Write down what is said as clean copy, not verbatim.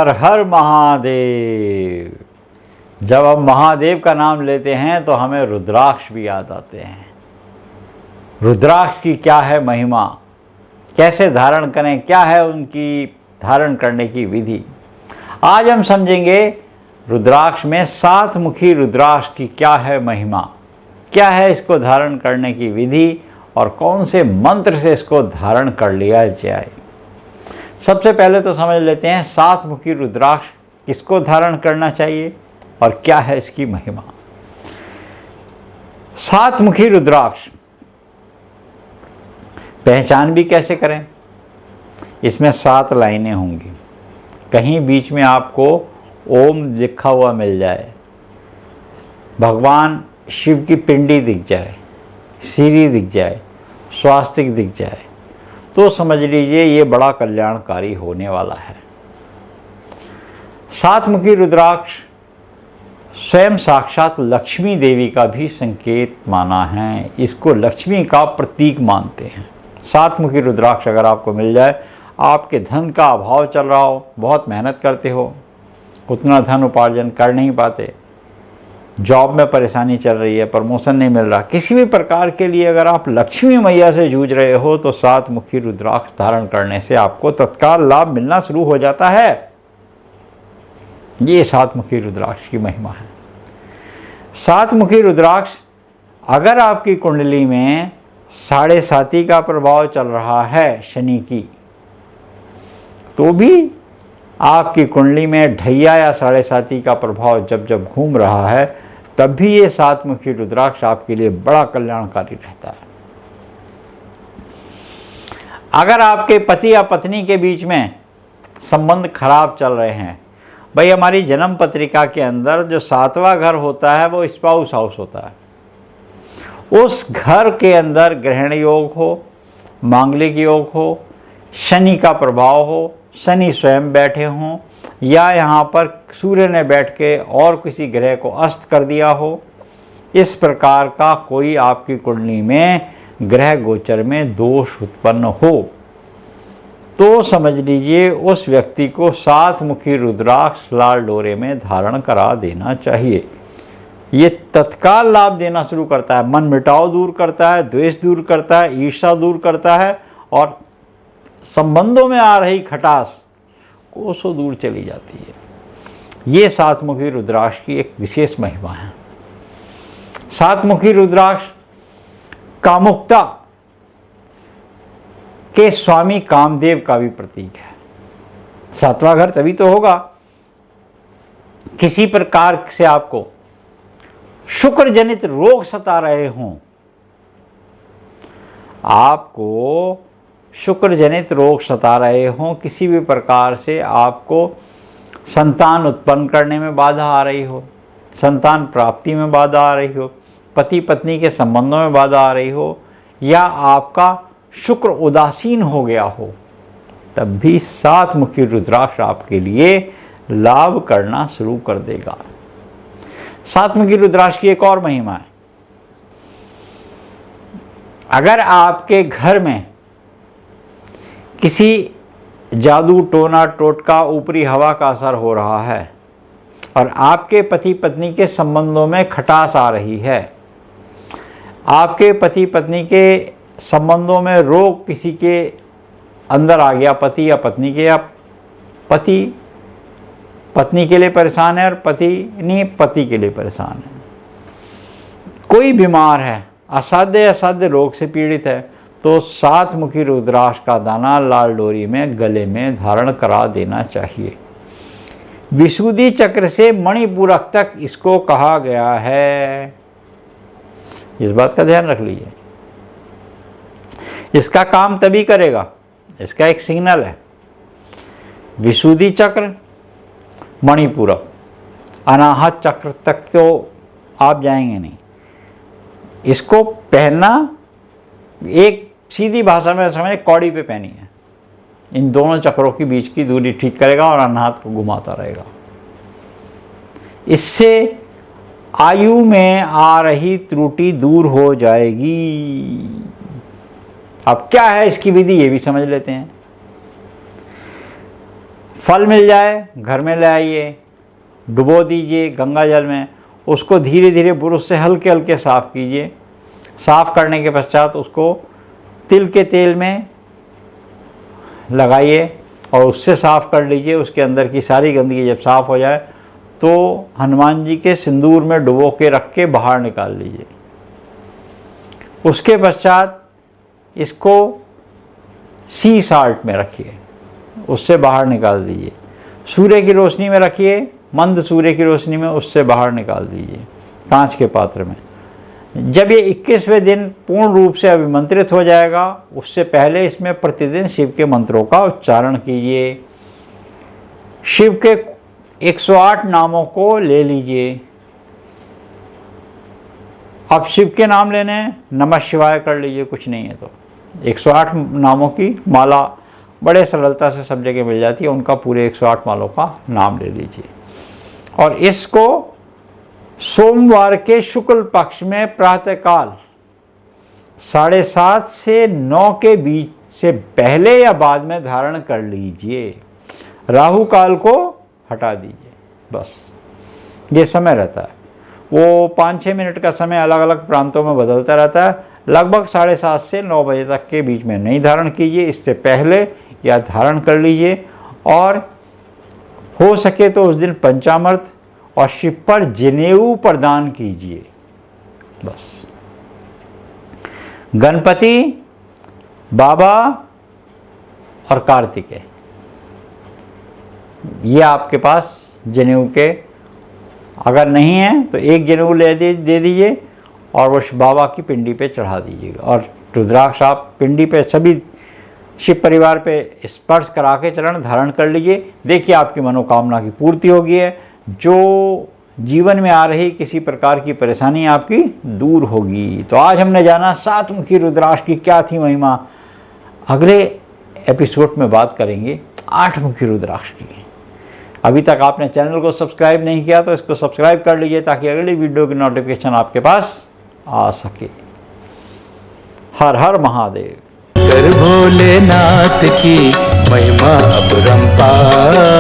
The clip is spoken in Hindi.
हर हर महादेव। जब हम महादेव का नाम लेते हैं तो हमें रुद्राक्ष भी याद आते हैं। रुद्राक्ष की क्या है महिमा, कैसे धारण करें, क्या है उनकी धारण करने की विधि, आज हम समझेंगे। रुद्राक्ष में 7 मुखी रुद्राक्ष की क्या है महिमा, क्या है इसको धारण करने की विधि और कौन से मंत्र से इसको धारण कर लिया जाए। सबसे पहले तो समझ लेते हैं 7 मुखी रुद्राक्ष किसको धारण करना चाहिए और क्या है इसकी महिमा। 7 मुखी रुद्राक्ष पहचान भी कैसे करें। इसमें 7 लाइनें होंगी, कहीं बीच में आपको ओम लिखा हुआ मिल जाए, भगवान शिव की पिंडी दिख जाए, सीढ़ी दिख जाए, स्वास्तिक दिख जाए, तो समझ लीजिए ये बड़ा कल्याणकारी होने वाला है। 7 मुखी रुद्राक्ष स्वयं साक्षात लक्ष्मी देवी का भी संकेत माना है, इसको लक्ष्मी का प्रतीक मानते हैं। 7 मुखी रुद्राक्ष अगर आपको मिल जाए, आपके धन का अभाव चल रहा हो, बहुत मेहनत करते हो, उतना धन उपार्जन कर नहीं पाते, जॉब में परेशानी चल रही है, प्रमोशन नहीं मिल रहा, किसी भी प्रकार के लिए अगर आप लक्ष्मी मैया से जूझ रहे हो तो 7 मुखी रुद्राक्ष धारण करने से आपको तत्काल लाभ मिलना शुरू हो जाता है। ये 7 मुखी रुद्राक्ष की महिमा है। 7 मुखी रुद्राक्ष अगर आपकी कुंडली में 7.5 का प्रभाव चल रहा है शनि की, तो भी आपकी कुंडली में ढैया या 7.5 का प्रभाव जब जब घूम रहा है, तब भी ये 7 मुखी रुद्राक्ष आपके लिए बड़ा कल्याणकारी रहता है। अगर आपके पति या पत्नी के बीच में संबंध खराब चल रहे हैं, भाई हमारी जन्म पत्रिका के अंदर जो 7वां घर होता है वो स्पाउस हाउस होता है। उस घर के अंदर ग्रहण योग हो, मांगलिक योग हो, शनि का प्रभाव हो, शनि स्वयं बैठे हों, या यहाँ पर सूर्य ने बैठ के और किसी ग्रह को अस्त कर दिया हो, इस प्रकार का कोई आपकी कुंडली में ग्रह गोचर में दोष उत्पन्न हो, तो समझ लीजिए उस व्यक्ति को 7 मुखी रुद्राक्ष लाल डोरे में धारण करा देना चाहिए। ये तत्काल लाभ देना शुरू करता है, मन मिटाव दूर करता है, द्वेष दूर करता है, ईर्ष्या दूर करता है और संबंधों में आ रही खटास कोसों दूर चली जाती है। ये 7 मुखी रुद्राक्ष की एक विशेष महिमा है। 7 मुखी रुद्राक्ष कामुकता के स्वामी कामदेव का भी प्रतीक है। 7वां घर तभी तो होगा, किसी प्रकार से आपको शुक्र जनित रोग सता रहे हों, आपको शुक्र जनित रोग सता रहे हों, किसी भी प्रकार से आपको संतान उत्पन्न करने में बाधा आ रही हो, संतान प्राप्ति में बाधा आ रही हो, पति पत्नी के संबंधों में बाधा आ रही हो, या आपका शुक्र उदासीन हो गया हो, तब भी 7 मुखी रुद्राक्ष आपके लिए लाभ करना शुरू कर देगा। 7 मुखी रुद्राक्ष की एक और महिमा है। अगर आपके घर में किसी जादू टोना टोटका ऊपरी हवा का असर हो रहा है और आपके पति पत्नी के संबंधों में खटास आ रही है, आपके पति पत्नी के संबंधों में रोग किसी के अंदर आ गया, पति या पत्नी के, या पति पत्नी के लिए परेशान है और पत्नी पति के लिए परेशान है, कोई बीमार है, असाध्य रोग से पीड़ित है, तो 7 मुखी रुद्राक्ष का दाना लाल डोरी में गले में धारण करा देना चाहिए। विशुद्धि चक्र से मणिपूरक तक इसको कहा गया है, इस बात का ध्यान रख लीजिए। इसका काम तभी करेगा, इसका एक सिग्नल है। विशुद्धि चक्र, मणिपूरक, अनाहत चक्र तक तो आप जाएंगे नहीं। इसको पहनना, एक सीधी भाषा में समझे, कौड़ी पे पहनी है। इन दोनों चक्रों के बीच की दूरी ठीक करेगा और अनाहत को घुमाता रहेगा। इससे आयु में आ रही त्रुटि दूर हो जाएगी। अब क्या है इसकी विधि, ये भी समझ लेते हैं। फल मिल जाए घर में ले आइए, डुबो दीजिए गंगा जल में, उसको धीरे धीरे ब्रश से हल्के हल्के साफ़ कीजिए। साफ़ करने के पश्चात उसको तिल के तेल में लगाइए और उससे साफ़ कर लीजिए। उसके अंदर की सारी गंदगी जब साफ़ हो जाए तो हनुमान जी के सिंदूर में डुबो के रख के बाहर निकाल लीजिए। उसके पश्चात इसको सी साल्ट में रखिए, उससे बाहर निकाल दीजिए। सूर्य की रोशनी में रखिए, मंद सूर्य की रोशनी में, उससे बाहर निकाल दीजिए कांच के पात्र में। जब ये 21वें दिन पूर्ण रूप से अभिमंत्रित हो जाएगा, उससे पहले इसमें प्रतिदिन शिव के मंत्रों का उच्चारण कीजिए। शिव के 108 नामों को ले लीजिए। अब शिव के नाम लेने हैं, नमः शिवाय कर लीजिए, कुछ नहीं है तो 108 नामों की माला बड़े सरलता से सब जगह मिल जाती है, उनका पूरे 108 मालों का नाम ले लीजिए। और इसको सोमवार के शुक्ल पक्ष में प्रातःकाल 7:30 से 9 के बीच से पहले या बाद में धारण कर लीजिए। राहु काल को हटा दीजिए, बस ये समय रहता है। वो 5-6 मिनट का समय अलग अलग प्रांतों में बदलता रहता है। लगभग 7:30 से 9 बजे तक के बीच में नहीं धारण कीजिए, इससे पहले या धारण कर लीजिए। और हो सके तो उस दिन पंचामृत और शिव पर जनेऊ प्रदान कीजिए, बस। गणपति, बाबा और कार्तिकेय, ये आपके पास जनेऊ के अगर नहीं है तो एक जनेऊ दे दीजिए और वो बाबा की पिंडी पे चढ़ा दीजिएगा। और रुद्राक्ष आप पिंडी पे सभी शिव परिवार पे स्पर्श करा के चरण धारण कर लीजिए। देखिए आपकी मनोकामना की पूर्ति होगी है। जो जीवन में आ रही किसी प्रकार की परेशानी आपकी दूर होगी। तो आज हमने जाना 7 मुखी रुद्राक्ष की क्या थी महिमा। अगले एपिसोड में बात करेंगे 8 मुखी रुद्राक्ष की। अभी तक आपने चैनल को सब्सक्राइब नहीं किया तो इसको सब्सक्राइब कर लीजिए ताकि अगली वीडियो की नोटिफिकेशन आपके पास आ सके। हर हर महादेव। कर भोलेनाथ की महिमा अपरंपार।